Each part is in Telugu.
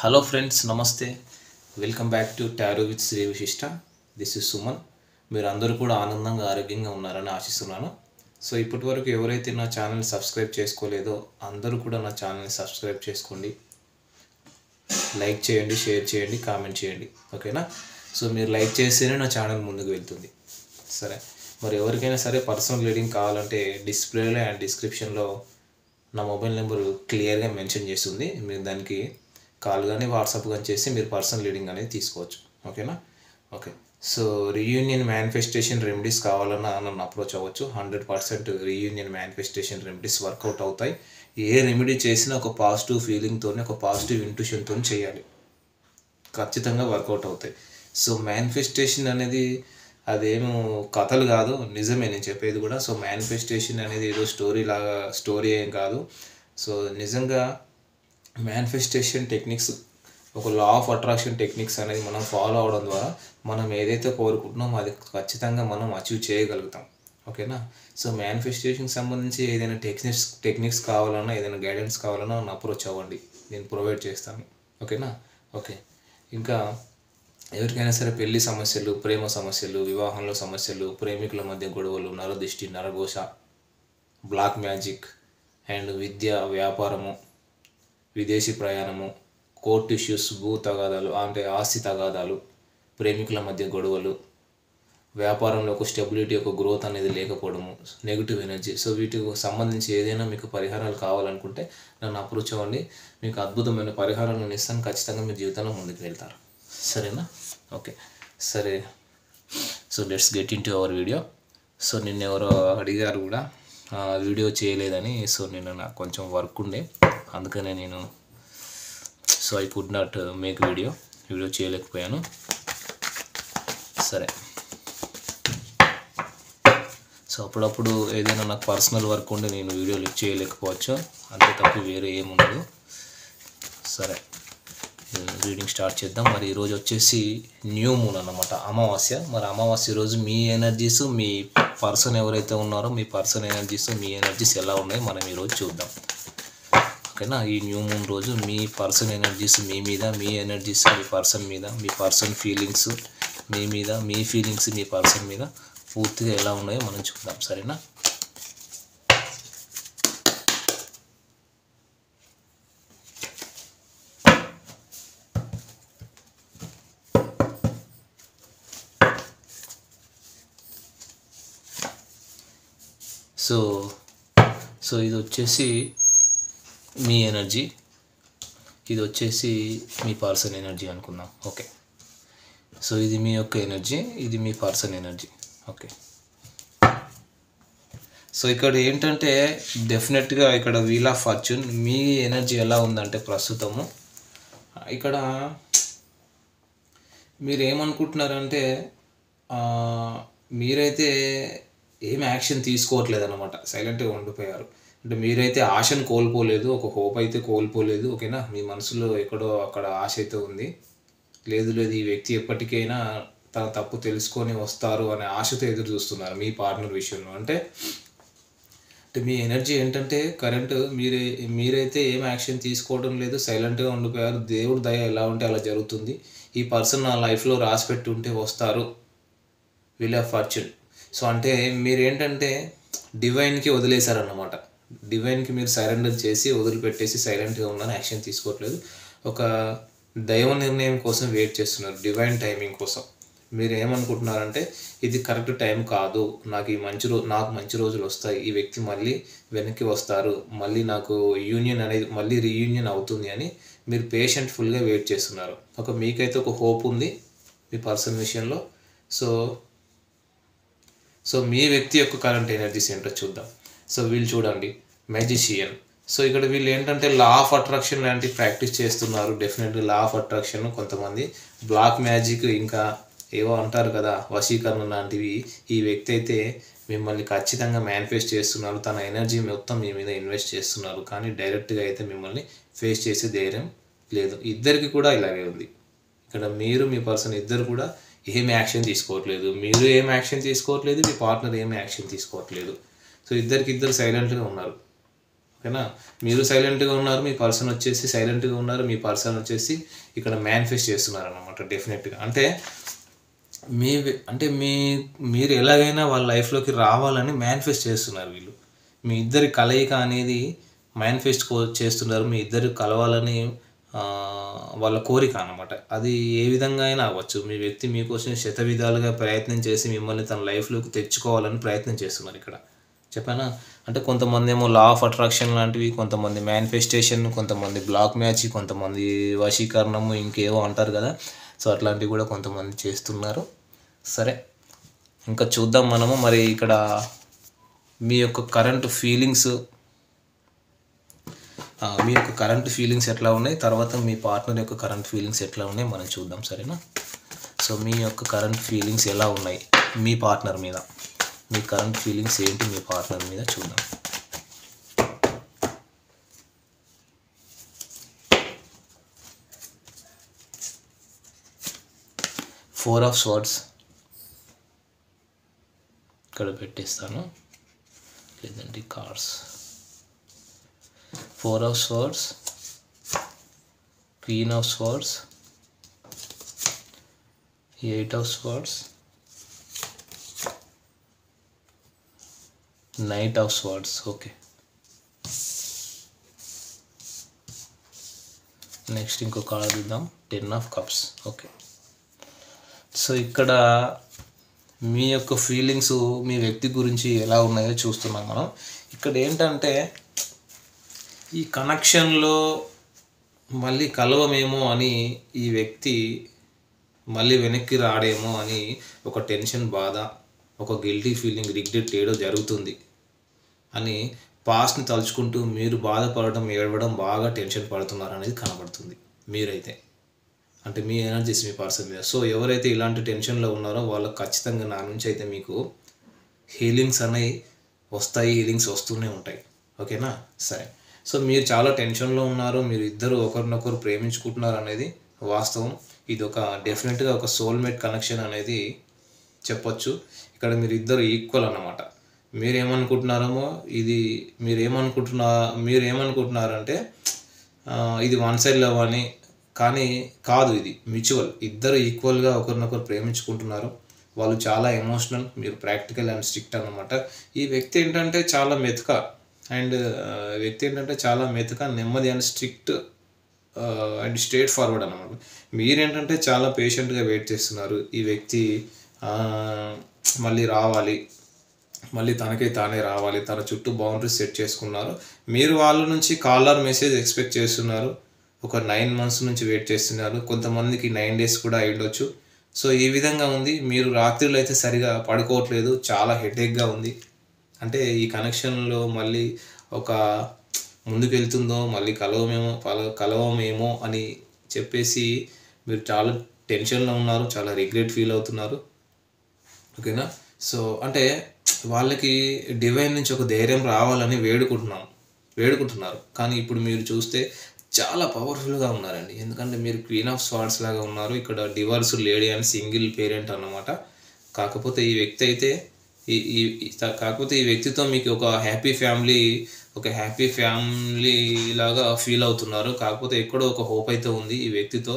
హలో ఫ్రెండ్స్, నమస్తే. Welcome back to tarot with Shri Vishishta. This is Suman. మీరు అందరూ కూడా ఆనందంగా ఆరోగ్యంగా ఉన్నారని ఆశిస్తున్నాను. సో ఇప్పటి వరకు ఎవరైతే నా ఛానల్ని సబ్స్క్రైబ్ చేసుకోలేదో అందరూ కూడా నా ఛానల్ని సబ్స్క్రైబ్ చేసుకోండి, లైక్ చేయండి, షేర్ చేయండి, కామెంట్ చేయండి. ఓకేనా? సో మీరు లైక్ చేస్తేనే నా ఛానల్ ముందుకు వెళ్తుంది. సరే, మరి ఎవరికైనా సరే పర్సనల్ రీడింగ్ కావాలంటే డిస్ప్లేలో అండ్ డిస్క్రిప్షన్లో నా మొబైల్ నెంబర్ క్లియర్గా మెన్షన్ చేస్తుంది. మీరు దానికి కాల్ కానీ వాట్సాప్ కానీ చేసి మీరు పర్సనల్ రీడింగ్ అనేది తీసుకోవచ్చు. ఓకేనా? Okay. So reunion manifestation remedies కావాలన్నా నన్ను అప్రోచ్ అవ్వచ్చు. 100% రీయూనియన్ మేనిఫెస్టేషన్ రెమెడీస్ వర్కౌట్ అవుతాయి. ఏ రెమెడీ చేసినా ఒక పాజిటివ్ ఫీలింగ్తో, ఒక పాజిటివ్ ఇంట్యూషన్తో చేయాలి, ఖచ్చితంగా వర్కౌట్ అవుతాయి. సో మేనిఫెస్టేషన్ అనేది అదేమో కథలు కాదు, నిజమే నేను చెప్పేది కూడా. సో మేనిఫెస్టేషన్ అనేది ఏదో స్టోరీ ఏం కాదు. సో నిజంగా మేనిఫెస్టేషన్ టెక్నిక్స్, ఒక లా ఆఫ్ అట్రాక్షన్ టెక్నిక్స్ అనేది మనం ఫాలో అవడం ద్వారా మనం ఏదైతే కోరుకుంటున్నామో అది ఖచ్చితంగా మనం అచీవ్ చేయగలుగుతాం. ఓకేనా? సో మేనిఫెస్టేషన్కి సంబంధించి ఏదైనా టెక్నిక్స్ కావాలన్నా, ఏదైనా గైడెన్స్ కావాలన్నా నన్ను అప్రోచ్ అవ్వండి, నేను ప్రొవైడ్ చేస్తాను. ఓకేనా? ఓకే. ఇంకా ఎవరికైనా సరే పెళ్లి సమస్యలు, ప్రేమ సమస్యలు, వివాహంలో సమస్యలు, ప్రేమికుల మధ్య గొడవలు, నరదిష్టి, నరఘోష, బ్లాక్ మ్యాజిక్ అండ్ విద్య, వ్యాపారము, విదేశీ ప్రయాణము, కోర్టు ఇష్యూస్, భూ తగాదాలు అంటే ఆస్తి తగాదాలు, ప్రేమికుల మధ్య గొడవలు, వ్యాపారంలో ఒక స్టెబిలిటీ, ఒక గ్రోత్ అనేది లేకపోవడము, నెగిటివ్ ఎనర్జీ. సో వీటికి సంబంధించి ఏదైనా మీకు పరిహారాలు కావాలనుకుంటే నన్ను అప్రోచ్ అవ్వండి. మీకు అద్భుతమైన పరిహారాలను ఇస్తాను. ఖచ్చితంగా మీ జీవితంలో ముందుకు వెళ్తారు. సరేనా? ఓకే, సరే. So let's get in to our video. So నిన్న ఎవరో అడిగారు కూడా వీడియో చేయలేదని. సో నిన్న నాకు కొంచెం వర్క్ ఉండే, అందుకనే నేను I could not make video చేయలేకపోయాను. సరే. సో అప్పుడప్పుడు ఏదైనా నాకు పర్సనల్ వర్క్ ఉండి నేను వీడియో లిఫ్ట్ చేయలేకపోవచ్చు, అంతే తప్ప వేరే ఏముండదు. సరే, రీడింగ్ స్టార్ట్ చేద్దాం. మరి ఈరోజు వచ్చేసి న్యూ మూన్ అన్నమాట, అమావాస్య. మరి అమావాస్య రోజు మీ ఎనర్జీస్, మీ పర్సన్ ఎవరైతే ఉన్నారో మీ పర్సన్ ఎనర్జీస్, మీ ఎనర్జీస్ ఎలా ఉన్నాయో మనం ఈరోజు చూద్దాం. ఓకేనా? ఈ న్యూ మూన్ రోజు మీ పర్సన్ ఎనర్జీస్ మీ మీద, మీ ఎనర్జీస్ మీ పర్సన్ మీద, మీ పర్సన్ ఫీలింగ్స్ మీ మీద, మీ ఫీలింగ్స్ మీ పర్సన్ మీద పూర్తిగా ఎలా ఉన్నాయో మనం చూద్దాం. సరేనా? సో ఇది వచ్చేసి మీ ఎనర్జీ, ఇది వచ్చేసి మీ పర్సన్ ఎనర్జీ అనుకుందాం. ఓకే. సో ఇది మీ యొక్క ఎనర్జీ, ఇది మీ పర్సన్ ఎనర్జీ. ఓకే. సో ఇక్కడ ఏంటంటే డెఫినెట్గా ఇక్కడ వీల్ ఆఫ్ ఫార్చ్యూన్, మీ ఎనర్జీ ఎలా ఉందంటే ప్రస్తుతము ఇక్కడ మీరు ఏమనుకుంటున్నారంటే మీరైతే ఏం యాక్షన్ తీసుకోవట్లేదు అన్నమాట, సైలెంట్గా ఉండిపోయారు. అంటే మీరైతే ఆశను కోల్పోలేదు, ఒక హోప్ అయితే కోల్పోలేదు. ఓకేనా? మీ మనసులో ఎక్కడో అక్కడ ఆశ అయితే ఉంది. లేదు ఈ వ్యక్తి ఎప్పటికైనా తన తప్పు తెలుసుకొని వస్తారు అనే ఆశతో ఎదురు చూస్తున్నారు మీ పార్ట్నర్ విషయంలో. అంటే మీ ఎనర్జీ ఏంటంటే కరెంట్ మీరైతే ఏం యాక్షన్ తీసుకోవడం లేదు, సైలెంట్గా ఉండిపోయారు. దేవుడి దయ ఎలా ఉంటే అలా జరుగుతుంది. ఈ పర్సన్ నా లైఫ్లో రాసిపెట్టి ఉంటే వస్తారు, వీల్ ఆఫ్ ఫార్చ్యూన్. సో అంటే మీరేంటంటే డివైన్కి వదిలేశారన్నమాట. డివైన్కి మీరు సరెండర్ చేసి వదిలిపెట్టేసి సైలెంట్గా ఉన్నాను, యాక్షన్ తీసుకోవట్లేదు. ఒక దైవ నిర్ణయం కోసం వెయిట్ చేస్తున్నారు, డివైన్ టైమింగ్ కోసం. మీరు ఏమనుకుంటున్నారంటే ఇది కరెక్ట్ టైం కాదు, నాకు మంచి రోజులు వస్తాయి, ఈ వ్యక్తి మళ్ళీ వెనక్కి వస్తారు, మళ్ళీ నాకు యూనియన్ అనేది మళ్ళీ రీయూనియన్ అవుతుంది అని మీరు పేషెంట్ఫుల్గా వెయిట్ చేస్తున్నారు. మీకైతే ఒక హోప్ ఉంది మీ పర్సన్ విషయంలో. సో మీ వ్యక్తి యొక్క కరెంట్ ఎనర్జీస్ ఏంటో చూద్దాం. సో వీళ్ళు చూడండి, మ్యాజిషియన్. సో ఇక్కడ వీళ్ళు ఏంటంటే లా ఆఫ్ అట్రాక్షన్ లాంటి ప్రాక్టీస్ చేస్తున్నారు. డెఫినెట్గా లా ఆఫ్ అట్రాక్షన్, కొంతమంది బ్లాక్ మ్యాజిక్, ఇంకా ఏవో అంటారు కదా వశీకరణ లాంటివి. ఈ వ్యక్తి అయితే మిమ్మల్ని ఖచ్చితంగా మేనిఫెస్ట్ చేస్తున్నారు, తన ఎనర్జీ మొత్తం మీ మీద ఇన్వెస్ట్ చేస్తున్నారు. కానీ డైరెక్ట్గా అయితే మిమ్మల్ని ఫేస్ చేసే ధైర్యం లేదు. ఇద్దరికి కూడా ఇలాగే ఉంది. ఇక్కడ మీరు మీ పర్సన్ ఇద్దరు కూడా ఏం యాక్షన్ తీసుకోవట్లేదు, మీరు ఏం యాక్షన్ తీసుకోవట్లేదు, మీ పార్ట్నర్ ఏం యాక్షన్ తీసుకోవట్లేదు. సో ఇద్దరు సైలెంట్గా ఉన్నారు. ఓకేనా. మీరు సైలెంట్గా ఉన్నారు, మీ పర్సన్ వచ్చేసి సైలెంట్గా ఉన్నారు, మీ పర్సన్ వచ్చేసి ఇక్కడ మేనిఫెస్ట్ చేస్తున్నారు అన్నమాట. డెఫినెట్గా అంటే మీరు ఎలాగైనా వాళ్ళ లైఫ్లోకి రావాలని మేనిఫెస్ట్ చేస్తున్నారు వీళ్ళు. మీ ఇద్దరి కలయిక అనేది మేనిఫెస్ట్ చేస్తున్నారు, మీ ఇద్దరు కలవాలని వాళ్ళ కోరిక అన్నమాట. అది ఏ విధంగా అయినా అవ్వచ్చు. మీ వ్యక్తి మీకోసం శతవిధాలుగా ప్రయత్నం చేసి మిమ్మల్ని తన లైఫ్లోకి తెచ్చుకోవాలని ప్రయత్నం చేస్తున్నారు ఇక్కడ. చెప్పానా. అంటే కొంతమంది ఏమో లా ఆఫ్ అట్రాక్షన్ లాంటివి, కొంతమంది మేనిఫెస్టేషన్, కొంతమంది బ్లాక్ మ్యాచ్, కొంతమంది వశీకరణము, ఇంకేవో అంటారు కదా. సో అట్లాంటివి కూడా కొంతమంది చేస్తున్నారు. సరే, ఇంకా చూద్దాం మనము. మరి ఇక్కడ మీ యొక్క కరెంట్ ఫీలింగ్స్ ఎట్లా ఉన్నాయి, తర్వాత మీ పార్ట్నర్ యొక్క కరెంట్ ఫీలింగ్స్ ఎట్లా ఉన్నాయి మనం చూద్దాం. సరేనా. సో మీ యొక్క కరెంట్ ఫీలింగ్స్ ఎలా ఉన్నాయి మీ పార్ట్నర్ మీద, మీ కరెంట్ ఫీలింగ్స్ ఏంటి మీ పార్ట్నర్ మీద చూద్దాం. ఫోర్ ఆఫ్ స్వర్డ్స్ ఇక్కడ పెట్టేస్తాను, లేదంటే cards. Four of swords, queen of swords, eight of swords, knight of swords. Okay, next ఇంకో కార్డ్ చూద్దాం, 10 ఆఫ్ కప్స్. ఓకే, సో ఇక్కడ మీ యొక్క ఫీలింగ్స్ మీ వ్యక్తి గురించి ఎలా ఉన్నాయో చూస్తున్నాం మనం. ఇక్కడ ఏంటంటే ఈ కనెక్షన్లో మళ్ళీ కలవమేమో అని ఈ వ్యక్తి మళ్ళీ వెనక్కి రాడేమో అని ఒక టెన్షన్, బాధ, ఒక గిల్టీ ఫీలింగ్, రిగ్రెట్ ఏదో జరుగుతుంది అని పాస్ట్ని తలుచుకుంటూ మీరు బాధపడడం, ఏడవడం, బాగా టెన్షన్ పడుతున్నారు అనేది కనబడుతుంది మీరైతే. అంటే మీ ఎనర్జీస్ మీ పర్సన్ మీద. సో ఎవరైతే ఇలాంటి టెన్షన్లో ఉన్నారో వాళ్ళకి ఖచ్చితంగా నా నుంచి అయితే మీకు హీలింగ్స్ అనేవి వస్తాయి, హీలింగ్స్ వస్తూనే ఉంటాయి. ఓకేనా. సరే, సో మీరు చాలా టెన్షన్లో ఉన్నారు, మీరు ఇద్దరు ఒకరినొకరు ప్రేమించుకుంటున్నారు అనేది వాస్తవం. ఇది ఒక డెఫినెట్గా ఒక సోల్మేట్ కనెక్షన్ అనేది చెప్పొచ్చు. ఇక్కడ మీరు ఇద్దరు ఈక్వల్ అన్నమాట. మీరేమనుకుంటున్నారంటే ఇది వన్ సైడ్ లవ్ అని, కానీ కాదు, ఇది మ్యూచువల్. ఇద్దరు ఈక్వల్గా ఒకరినొకరు ప్రేమించుకుంటున్నారు. వాళ్ళు చాలా ఎమోషనల్, మీరు ప్రాక్టికల్ అండ్ స్ట్రిక్ట్ అన్నమాట. ఈ వ్యక్తి ఏంటంటే చాలా మెతక, నెమ్మది and strict and straight forward అన్నమాట. మీరేంటంటే చాలా పేషెంట్గా వెయిట్ చేస్తున్నారు. ఈ వ్యక్తి మళ్ళీ రావాలి, మళ్ళీ తనకే తానే రావాలి, తన చుట్టూ బౌండరీస్ సెట్ చేసుకున్నారు. మీరు వాళ్ళ నుంచి కాలర్ మెసేజ్ ఎక్స్పెక్ట్ చేస్తున్నారు. ఒక 9 months నుంచి వెయిట్ చేస్తున్నారు. కొంతమందికి 9 days కూడా అయ్యుండొచ్చు. సో ఈ విధంగా ఉంది. మీరు రాత్రిలో అయితే సరిగా పడుకోవట్లేదు, చాలా హెడేక్గా ఉంది. అంటే ఈ కనెక్షన్లో మళ్ళీ ఒక ముందుకు వెళ్తుందో, మళ్ళీ కలవమేమో అని చెప్పేసి మీరు చాలా టెన్షన్లో ఉన్నారు, చాలా రిగ్రెట్ ఫీల్ అవుతున్నారు. ఓకేనా. సో అంటే వాళ్ళకి డివైన్ నుంచి ఒక ధైర్యం రావాలని వేడుకుంటున్నారు. కానీ ఇప్పుడు మీరు చూస్తే చాలా పవర్ఫుల్గా ఉన్నారండి. ఎందుకంటే మీరు క్వీన్ ఆఫ్ స్వార్డ్స్ లాగా ఉన్నారు. ఇక్కడ divorce lady and single parent అన్నమాట. కాకపోతే ఈ వ్యక్తితో మీకు ఒక హ్యాపీ ఫ్యామిలీ లాగా ఫీల్ అవుతున్నారు. కాకపోతే ఎక్కడో ఒక హోప్ అయితే ఉంది. ఈ వ్యక్తితో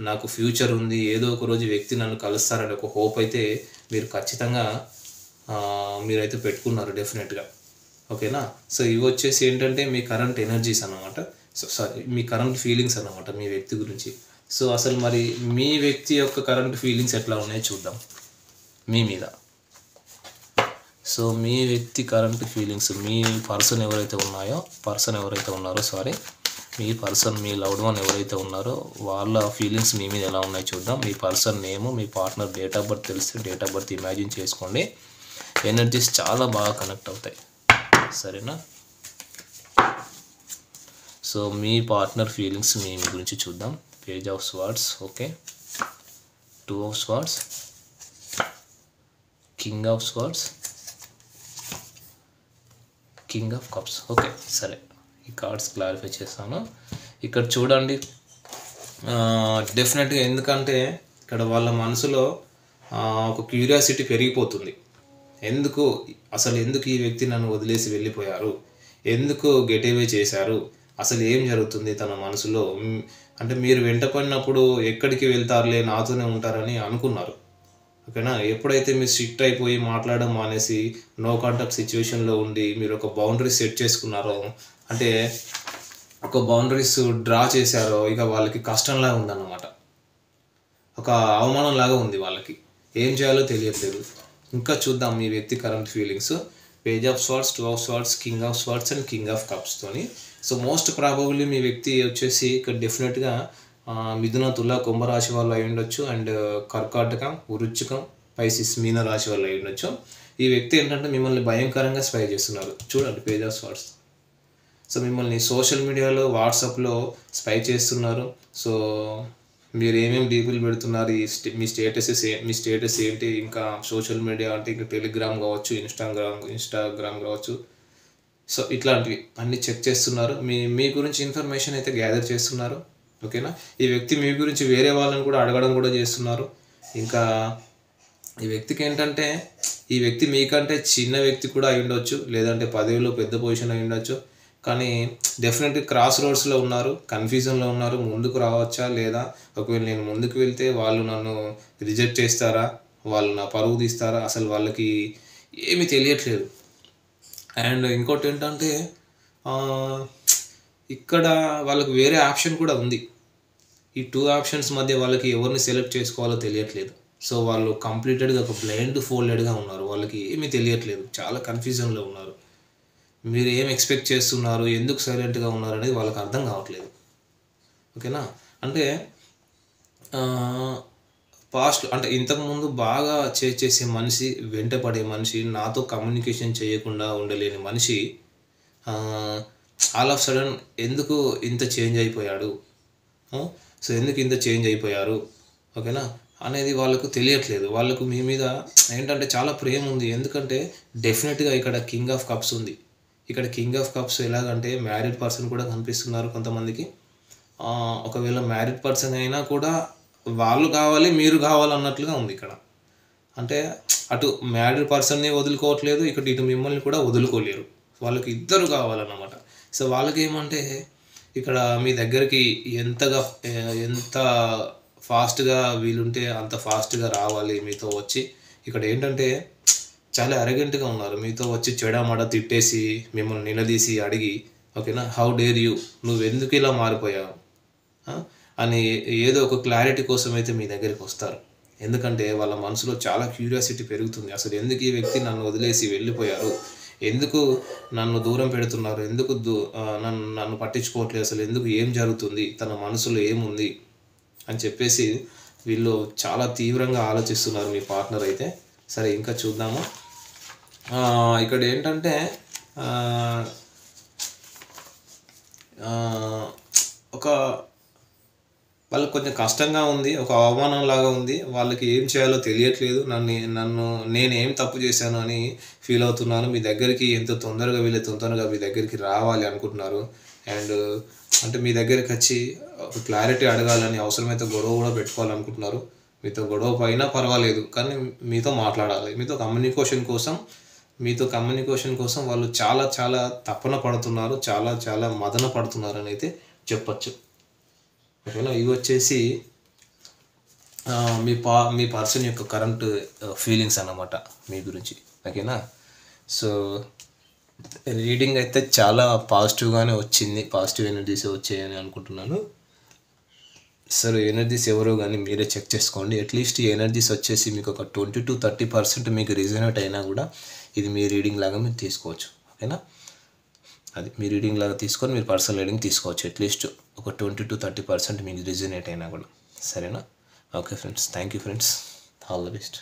నాకు ఫ్యూచర్ ఉంది, ఏదో ఒక రోజు వ్యక్తి నన్ను కలుస్తారని ఒక హోప్ అయితే మీరు ఖచ్చితంగా మీరైతే పెట్టుకున్నారు డెఫినెట్గా. ఓకేనా. సో ఇవి వచ్చేసి ఏంటంటే మీ కరెంట్ ఎనర్జీస్ అన్నమాట. మీ కరెంట్ ఫీలింగ్స్ అన్నమాట మీ వ్యక్తి గురించి. సో అసలు మరి మీ వ్యక్తి యొక్క కరెంట్ ఫీలింగ్స్ ఎట్లా ఉన్నాయో చూద్దాం మీ మీద. సో మీ వ్యక్తి కరెంట్ ఫీలింగ్స్, మీ పర్సన్ ఎవరైతే ఉన్నారో మీ పర్సన్, మీ లవ్డ్ వన్ ఎవరైతే ఉన్నారో వాళ్ళ ఫీలింగ్స్ మీ మీద ఎలా ఉన్నాయో చూద్దాం. మీ పర్సన్ నేము, మీ పార్ట్నర్ డేట్ ఆఫ్ బర్త్ తెలిస్తే డేట్ ఆఫ్ బర్త్ ఇమాజిన్ చేసుకోండి. ఎనర్జీస్ చాలా బాగా కనెక్ట్ అవుతాయి. సరేనా. సో మీ పార్ట్నర్ ఫీలింగ్స్ మీ గురించి చూద్దాం. Page of swords. Okay, 2 of swords, king of swords, king of cups. Okay, సరే, ఈ కార్డ్స్ క్లారిఫై చేస్తాను. ఇక్కడ చూడండి, డెఫినెట్గా ఎందుకంటే ఇక్కడ వాళ్ళ మనసులో ఒక క్యూరియాసిటీ పెరిగిపోతుంది. ఎందుకు ఈ వ్యక్తి నన్ను వదిలేసి వెళ్ళిపోయారు, ఎందుకు గెట్ అవే చేశారు, అసలు ఏం జరుగుతుంది తన మనసులో, అంటే మీరు వెంటపడినప్పుడు ఎక్కడికి వెళ్తారులే నాతోనే ఉంటారని అనుకున్నారు. ఓకేనా. ఎప్పుడైతే మీరు స్ట్రిక్ట్ అయిపోయి మాట్లాడడం మానేసి నో కాంటాక్ట్ సిచ్యువేషన్లో ఉండి మీరు ఒక బౌండరీస్ సెట్ చేసుకున్నారో, అంటే ఒక బౌండరీస్ డ్రా చేశారో, ఇక వాళ్ళకి కష్టంలాగా ఉందన్నమాట. ఒక అవమానం లాగా ఉంది వాళ్ళకి. ఏం చేయాలో తెలియట్లేదు. ఇంకా చూద్దాం మీ వ్యక్తి current feelings. Page of swords, 2 of swords, king of swords and king of కప్స్తోని. సో మోస్ట్ ప్రాబబుల్లీ మీ వ్యక్తి వచ్చేసి ఇక్కడ డెఫినెట్గా మిథున, తుల, కుంభరాశి వాళ్ళు అయి ఉండొచ్చు. అండ్ కర్కాటకం, వృశ్చికం, పైసిస్, మీన రాశి వాళ్ళు అయి ఉండొచ్చు. ఈ వ్యక్తి ఏంటంటే మిమ్మల్ని భయంకరంగా స్పై చేస్తున్నారు. చూడండి పేజ్ ఆఫ్ స్వార్డ్స్. సో మిమ్మల్ని సోషల్ మీడియాలో, వాట్సాప్లో స్పై చేస్తున్నారు. సో మీరు ఏమేమి డీపీలు పెడుతున్నారు, మీ స్టేటస్ ఏంటి, ఇంకా సోషల్ మీడియా అంటే ఇంకా టెలిగ్రామ్ కావచ్చు, ఇన్స్టాగ్రామ్ కావచ్చు. సో ఇట్లాంటివి అన్నీ చెక్ చేస్తున్నారు. మీ గురించి ఇన్ఫర్మేషన్ అయితే గ్యాదర్ చేస్తున్నారు. ఓకేనా. ఈ వ్యక్తి మీ గురించి వేరే వాళ్ళని కూడా అడగడం కూడా చేస్తున్నారు. ఇంకా ఈ వ్యక్తికి ఏంటంటే, ఈ వ్యక్తి మీకంటే చిన్న వ్యక్తి కూడా అయి ఉండొచ్చు, లేదంటే పదవిలో పెద్ద పొజిషన్ అయి ఉండొచ్చు. కానీ డెఫినెట్గా క్రాస్ రోడ్స్లో ఉన్నారు, కన్ఫ్యూజన్లో ఉన్నారు. ముందుకు రావచ్చా లేదా, ఒకవేళ నేను ముందుకు వెళ్తే వాళ్ళు నన్ను రిజెక్ట్ చేస్తారా, వాళ్ళు నా పరువు తీస్తారా, అసలు వాళ్ళకి ఏమీ తెలియట్లేదు. అండ్ ఇంకోటి ఏంటంటే ఇక్కడ వాళ్ళకి వేరే ఆప్షన్ కూడా ఉంది. ఈ 2 ఆప్షన్స్ మధ్య వాళ్ళకి ఎవరిని సెలెక్ట్ చేసుకోవాలో తెలియట్లేదు. సో వాళ్ళు కంప్లీటెడ్గా ఒక బ్లైండ్ ఫోల్డెడ్గా ఉన్నారు. వాళ్ళకి ఏమీ తెలియట్లేదు, చాలా కన్ఫ్యూజన్లో ఉన్నారు. మీరు ఏం ఎక్స్పెక్ట్ చేస్తున్నారు, ఎందుకు సైలెంట్గా ఉన్నారు అనేది వాళ్ళకి అర్థం కావట్లేదు. ఓకేనా. అంటే పాస్ట్ అంటే ఇంతకుముందు బాగా చేసే మనిషి, వెంటపడే మనిషి, నాతో కమ్యూనికేషన్ చేయకుండా ఉండలేని మనిషి ఆల్ ఆఫ్ సడన్ ఎందుకు ఇంత చేంజ్ అయిపోయాడు, సో ఎందుకు ఇంత చేంజ్ అయిపోయారు, ఓకేనా అనేది వాళ్ళకు తెలియట్లేదు. వాళ్ళకు మీ మీద ఏంటంటే చాలా ప్రేమ ఉంది. ఎందుకంటే డెఫినెట్గా ఇక్కడ కింగ్ ఆఫ్ కప్స్ ఉంది. ఇక్కడ కింగ్ ఆఫ్ కప్స్ ఎలాగంటే మ్యారీడ్ పర్సన్ కూడా కనిపిస్తున్నారు కొంతమందికి. ఒకవేళ మ్యారీడ్ పర్సన్ అయినా కూడా వాళ్ళు కావాలి, మీరు కావాలన్నట్లుగా ఉంది ఇక్కడ. అంటే అటు మ్యారీడ్ పర్సన్ని వదులుకోవట్లేదు, ఇటు మిమ్మల్ని కూడా వదులుకోలేరు. వాళ్ళకి ఇద్దరు కావాలన్నమాట. సో వాళ్ళకి ఏమంటే ఇక్కడ మీ దగ్గరికి ఎంత ఫాస్ట్గా వీలుంటే అంత ఫాస్ట్గా రావాలి మీతో వచ్చి. ఇక్కడ ఏంటంటే చాలా అరగెంట్గా ఉన్నారు. మీతో వచ్చి చెడమడ తిట్టేసి మిమ్మల్ని నిలదీసి అడిగి, ఓకేనా, హౌ డేర్ యూ, నువ్వు ఎందుకు ఇలా మారిపోయావు అని ఏదో ఒక క్లారిటీ కోసం అయితే మీ దగ్గరికి వస్తారు. ఎందుకంటే వాళ్ళ మనసులో చాలా క్యూరియాసిటీ పెరుగుతుంది. అసలు ఎందుకు ఈ వ్యక్తి నన్ను వదిలేసి వెళ్ళిపోయారు, ఎందుకు నన్ను దూరం పెడుతున్నారు, ఎందుకు నన్ను పట్టించుకోవట్లేదు, అసలు ఎందుకు, ఏం జరుగుతుంది, తన మనసులో ఏముంది అని చెప్పేసి వీళ్ళు చాలా తీవ్రంగా ఆలోచిస్తున్నారు మీ పార్ట్నర్ అయితే. సరే ఇంకా చూద్దాము. ఇక్కడ ఏంటంటే ఒక వాళ్ళకి కొంచెం కష్టంగా ఉంది, ఒక అవమానం లాగా ఉంది. వాళ్ళకి ఏం చేయాలో తెలియట్లేదు. నేనేం తప్పు చేశాను అని ఫీల్ అవుతున్నాను. మీ దగ్గరికి ఎంత తొందరగా మీ దగ్గరికి రావాలి అనుకుంటున్నారు. అండ్ అంటే మీ దగ్గరికి వచ్చి ఒక క్లారిటీ అడగాలని, అవసరమైతే గొడవ కూడా పెట్టుకోవాలనుకుంటున్నారు. మీతో గొడవ పైనా పర్వాలేదు, కానీ మీతో మాట్లాడాలి. మీతో కమ్యూనికేషన్ కోసం వాళ్ళు చాలా తపన పడుతున్నారు, చాలా మదన పడుతున్నారు అని అయితే చెప్పచ్చు. ఓకేనా. ఇవి వచ్చేసి మీ పర్సన్ యొక్క కరెంట్ ఫీలింగ్స్ అన్నమాట మీ గురించి. ఓకేనా. సో రీడింగ్ అయితే చాలా పాజిటివ్గానే వచ్చింది, పాజిటివ్ ఎనర్జీస్ వచ్చాయని అనుకుంటున్నాను. సరే ఎనర్జీస్ ఎవరో కానీ మీరే చెక్ చేసుకోండి. అట్లీస్ట్ ఈ ఎనర్జీస్ వచ్చేసి మీకు ఒక 20 to 30% మీకు రిజనేట్ అయినా కూడా ఇది మీ రీడింగ్ లాగా మీరు తీసుకోవచ్చు. ఓకేనా. అది మీ రీడింగ్ లాగా తీసుకొని మీరు పర్సనల్ రీడింగ్ తీసుకోవచ్చు. అట్లీస్ట్ ఒక 20 to 30% మీకు రిజనేట్ అయినా కూడా. సరేనా. Okay friends, thank you friends, all the best.